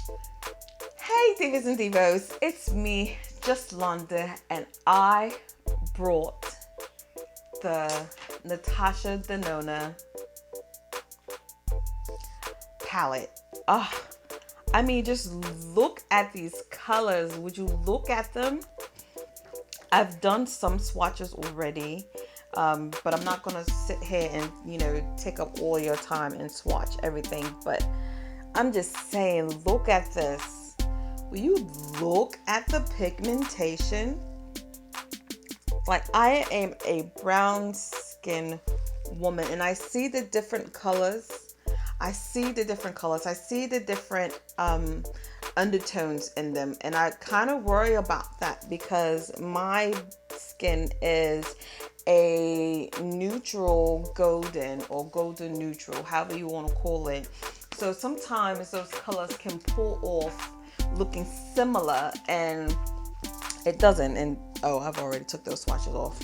Hey Divas and Divos, it's me, just Londa, and I brought the Natasha Denona palette. I mean, just look at these colors. Would you look at them? I've done some swatches already, but I'm not gonna sit here and take up all your time and swatch everything. But I'm just saying, look at this. Will you look at the pigmentation? Like, I am a brown skin woman and I see the different colors. I see the different undertones in them, and I kind of worry about that because my skin is a neutral golden, or golden neutral, however you want to call it. So sometimes those colors can pull off looking similar and it doesn't. And oh, I've already took those swatches off.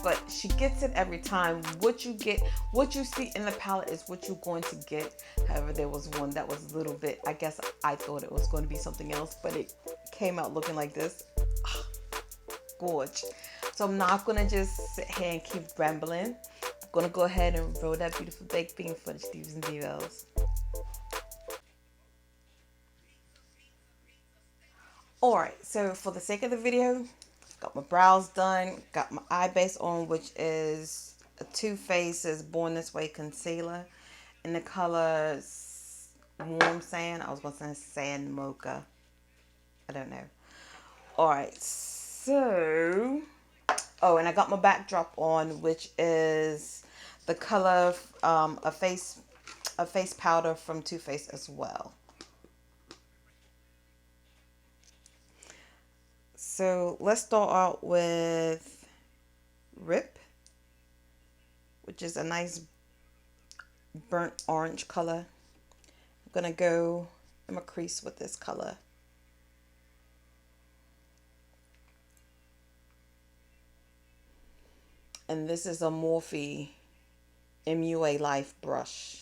But she gets it every time. What you see in the palette is what you're going to get. However, there was one that was a little bit, I guess I thought it was going to be something else, but it came out looking like this. Gorge. So I'm not going to just sit here and keep rambling. I'm going to go ahead and roll that beautiful baked bean footage, Divas and Divos. Alright, so for the sake of the video, got my brows done, got my eye base on, which is a Too Faced Born This Way concealer in the color warm sand. I was going to say sand mocha. I don't know. Alright, so oh, and I got my backdrop on, which is the color a face powder from Too Faced as well. So let's start out with Rip, which is a nice burnt orange color. I'm gonna go in my crease with this color. And this is a Morphe MUA Life brush.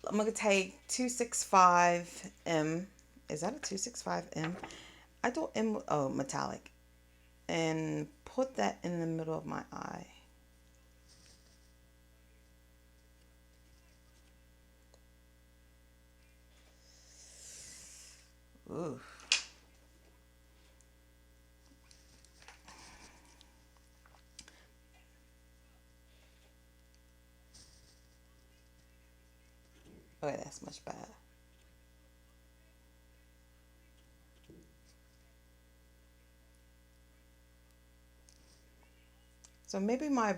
I'm going to take 265M. Is that a 265M? I thought M, oh, metallic. And put that in the middle of my eye. Ooh. Oh, yeah, that's much better. So maybe my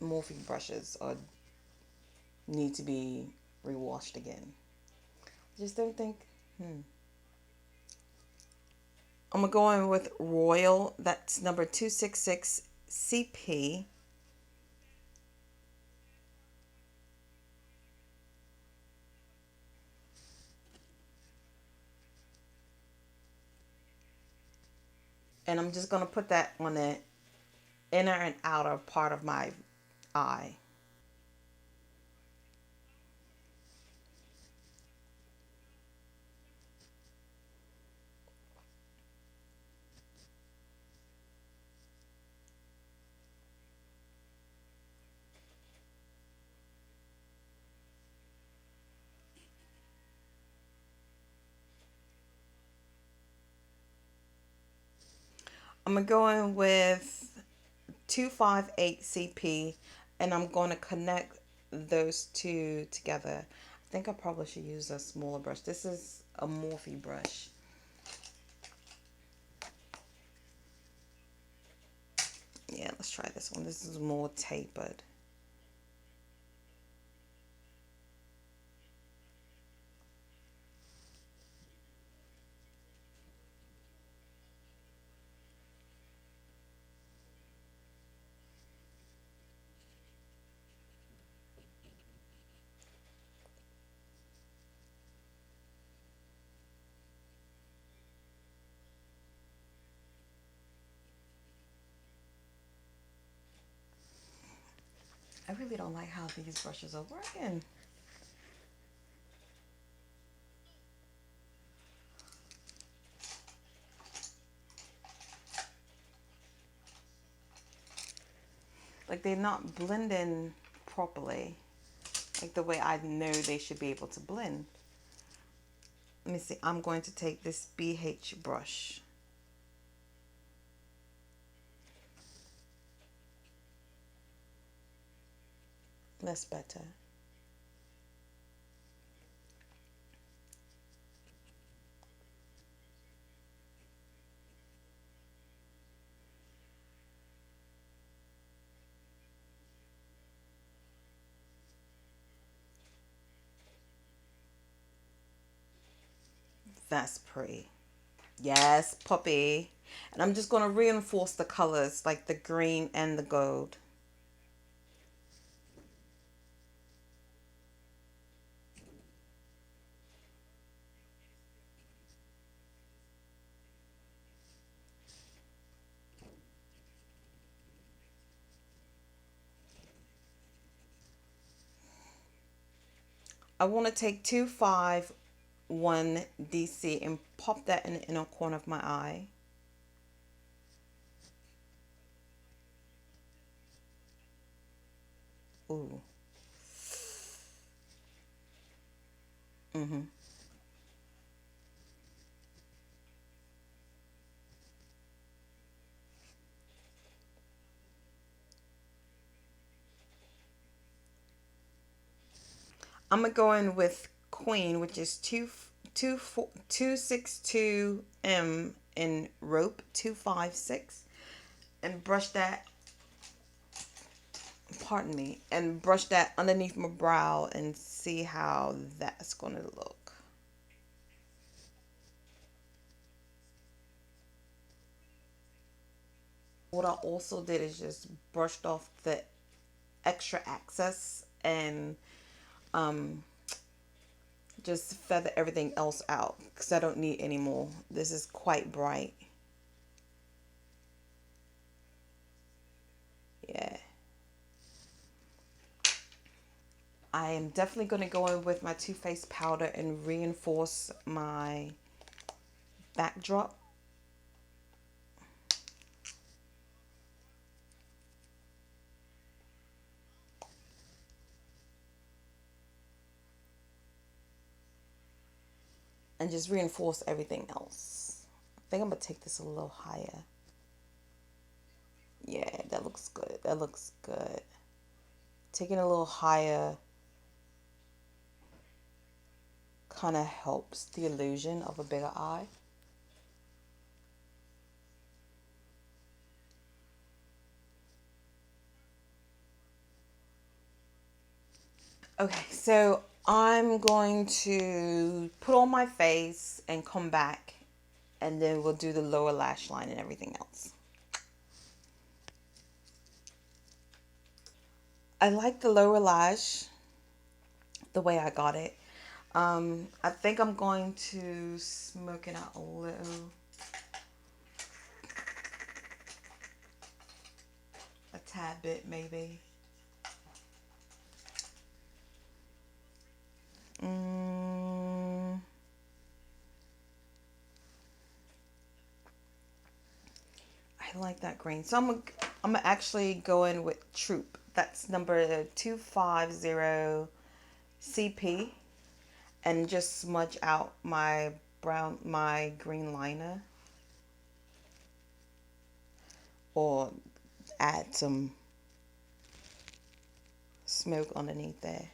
Morphe brushes need to be rewashed again. I just don't think. I'm gonna go in with Royal. That's number 266 CP. And I'm just gonna put that on the inner and outer part of my eye. I'm gonna go in with 258 CP, and I'm going to connect those two together. I think I probably should use a smaller brush. This is a Morphe brush. Yeah, let's try this one. This is more tapered. I really don't like how these brushes are working. Like they're not blending properly, like the way I know they should be able to blend. Let me see. I'm going to take this BH brush. That's better. That's pretty. Yes, puppy. And I'm just going to reinforce the colors, like the green and the gold. I want to take 251 DC and pop that in the inner corner of my eye. Ooh. Mm-hmm. I'm gonna go in with Queen, which is 262M in rope 256, and brush that. Pardon me, and brush that underneath my brow and see how that's gonna look. What I also did is just brushed off the extra excess and um just feather everything else out because I don't need any more. This is quite bright. Yeah. I am definitely going to go in with my Too Faced powder and reinforce my backdrop. And just reinforce everything else. I think I'm going to take this a little higher. Yeah, that looks good. That looks good. Taking a little higher kind of helps the illusion of a bigger eye. Okay, so I'm going to put on my face and come back, and then we'll do the lower lash line and everything else. I like the lower lash the way I got it. I think I'm going to smoke it out a little. A tad bit, maybe. Mm, I like that green. So I'm gonna actually go in with Troop. That's number 250 CP, and just smudge out my green liner, or add some smoke underneath there.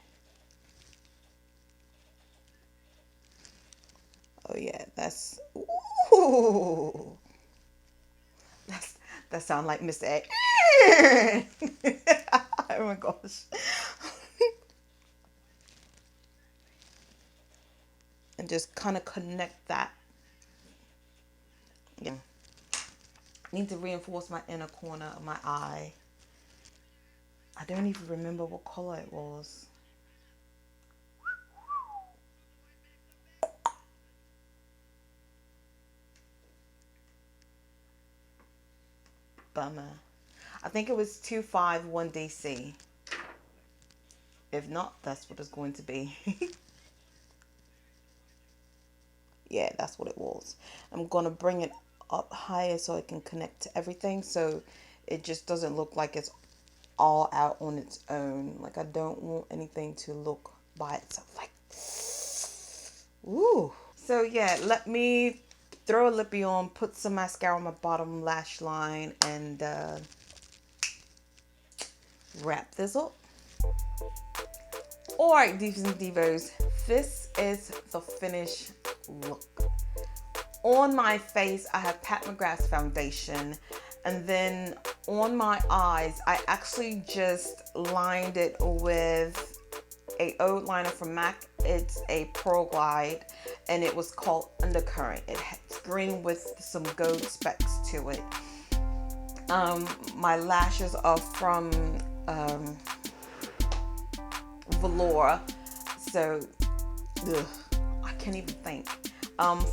Oh yeah, that's ooh, that sound like Mr. A. Oh my gosh. And just kind of connect that. Yeah. Need to reinforce my inner corner of my eye. I don't even remember what color it was. Bummer. I think it was 251 DC. If not, that's what it's going to be. Yeah, that's what it was. I'm gonna bring it up higher so it can connect to everything, so it just doesn't look like it's all out on its own. Like, I don't want anything to look by itself like, ooh. So yeah, let me throw a lippy on, put some mascara on my bottom lash line, and wrap this up. Alright, Divas and Divos, this is the finished look. On my face, I have Pat McGrath's foundation, and then on my eyes, I actually just lined it with a old liner from MAC. It's a Pro Glide, and it was called Undercurrent. It's green with some gold specks to it. My lashes are from Velour, so ugh, I can't even think.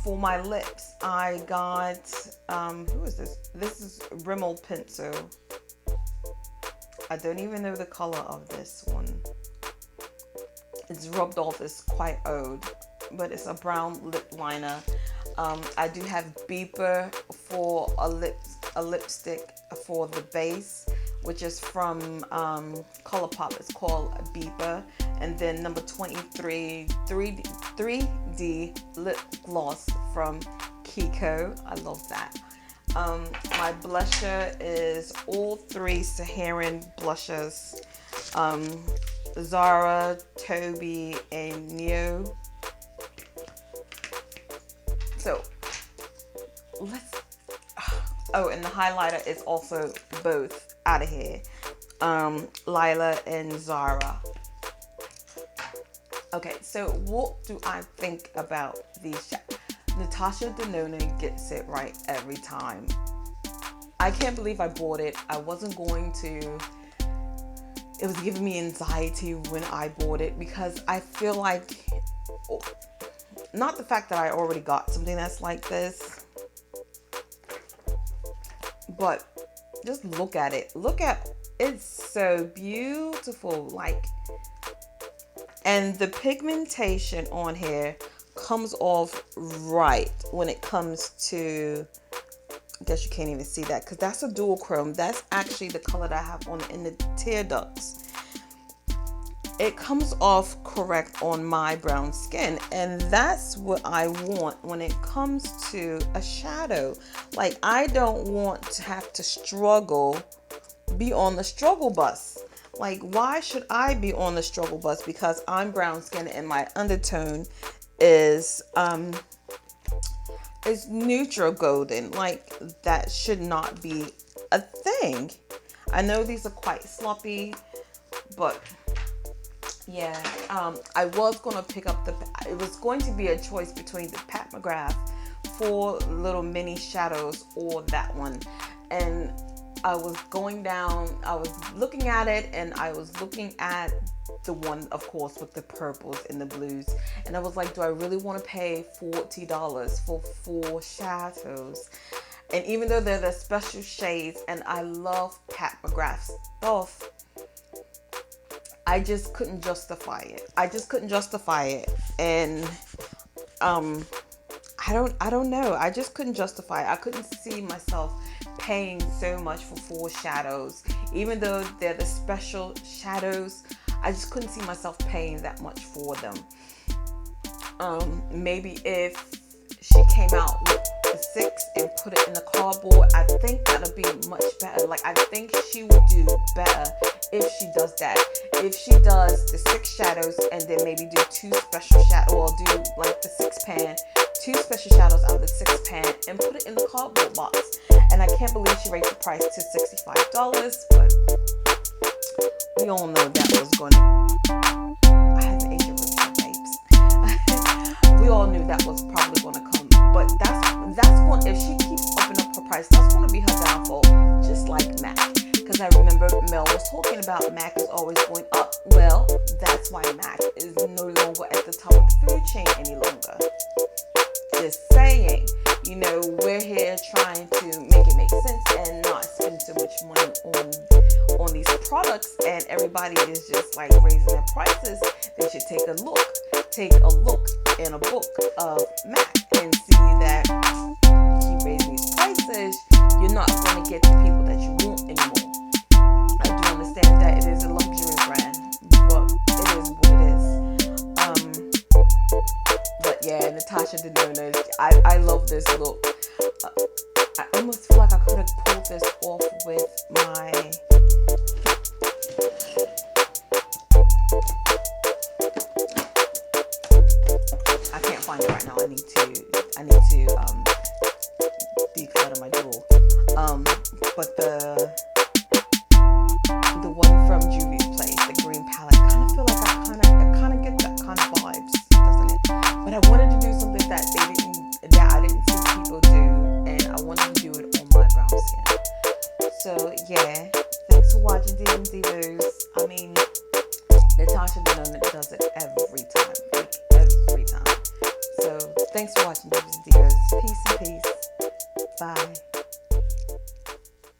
For my lips, I got who is this? This is Rimmel pencil. I don't even know the color of this one. It's rubbed off. It's quite old, but it's a brown lip liner. I do have Beeper for a lipstick for the base, which is from ColourPop. It's called Beeper. And then number 23, 3D lip gloss from Kiko. I love that. My blusher is all three Saharan blushes. Zara, Toby, and Neo. So let's. Oh, and the highlighter is also both out of here. Lila and Zara. Okay, so what do I think about these? Natasha Denona gets it right every time. I can't believe I bought it. I wasn't going to. It was giving me anxiety when I bought it because I feel like, not the fact that I already got something that's like this, but just look at it. Look at, it's so beautiful. Like, and the pigmentation on here comes off right when it comes to, I guess you can't even see that because that's a dual chrome. That's actually the color that I have on in the tear ducts. It comes off correct on my brown skin, and that's what I want when it comes to a shadow. Like, I don't want to have to be on the struggle bus. Like, why should I be on the struggle bus? Because I'm brown skin and my undertone is neutral golden. Like, that should not be a thing. I know these are quite sloppy, but yeah, I was going to pick up it was going to be a choice between the Pat McGrath 4 little mini shadows or that one. And I was going down, I was looking at it, and I was looking at the one, of course, with the purples and the blues. And I was like, do I really want to pay $40 for 4 shadows? And even though they're the special shades, and I love Pat McGrath stuff, I just couldn't justify it. And I don't know. I just couldn't justify it. I couldn't see myself paying so much for 4 shadows. Even though they're the special shadows, I just couldn't see myself paying that much for them. Maybe if she came out with the 6 and put it in the cardboard, I think that'll be much better. Like, I think she would do better if she does that. If she does the 6 shadows and then maybe do 2 special shadows, or do like the 6 pan, 2 special shadows out of the 6 pan and put it in the cardboard box. And I can't believe she raised the price to $65, but we all know that was going to, I have an Asian review, babes. We all knew that was probably going to come, but that's going, if she keeps upping up her price, that's going to be her downfall, just like MAC. Because I remember Mel was talking about MAC is always going up. Well, that's why MAC is no longer at the top of the food chain any longer. Just saying. You know, we're here trying to make it make sense and not spend too much money on these products, and everybody is just like raising their prices. They should take a look in a book of MAC and see that if you keep raising these prices, you're not going to get the people that you want anymore. I do understand that it is a luxury brand, but it is what it is. But yeah, Natasha Denona, I love this look. I almost feel like I could have pulled this off with my I can't find it right now. I need to declutter my drawer. But the one from Juvia's place, the green palette, kind of feel like I kind of get that kind of vibes, doesn't it? But I wanted to do something that I didn't see people do, and I wanted to do it on my brown skin. So yeah, thanks for watching Divas and Divos. I mean, Natasha Denona does it every time, like every time. So thanks for watching Divas and Divos. Peace and peace. Bye.